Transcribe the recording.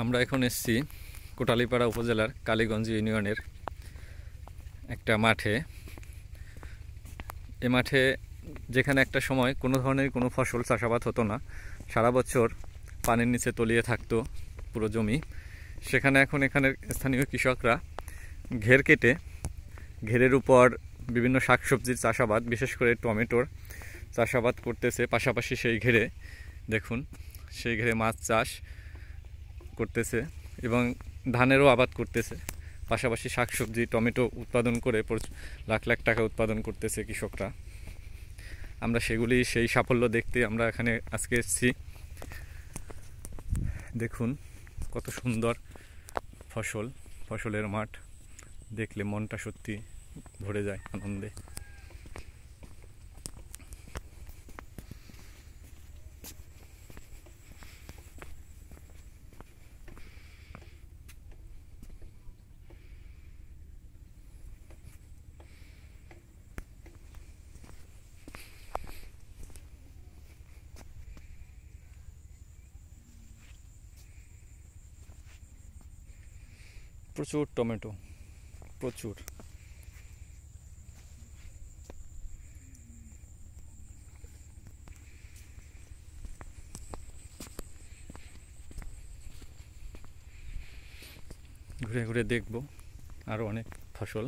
আমরা এখন এসেছি কোটালীপাড়া উপজেলার কালীগঞ্জ ইউনিয়নের একটা মাঠে। এ মাঠে যেখানে একটা সময় কোনো ধরনের কোনো ফসল চাষাবাদ হতো না, সারা বছর পানির নিচে তলিয়ে থাকতো পুরো জমি, সেখানে এখন এখানের স্থানীয় কৃষকরা ঘের কেটে ঘেরের উপর বিভিন্ন শাকসবজির চাষাবাদ, বিশেষ করে টমেটোর চাষাবাদ করতেছে। পাশাপাশি সেই ঘেরে দেখুন, সেই ঘেরে মাছ চাষ করতেছে এবং ধানেরও আবাদ করতেছে। পাশাপাশি শাকসবজি টমেটো উৎপাদন করে লাখ লাখ টাকা উৎপাদন করতেছে কৃষকরা। আমরা সেই সাফল্য দেখতে আমরা এখানে আজকে এসেছি। দেখুন কত সুন্দর ফসলের মাঠ, দেখলে মনটা সত্যি ভরে যায় আনন্দে। প্রচুর টমেটো, প্রচুর। ঘুরে ঘুরে দেখবো আরও অনেক ফসল।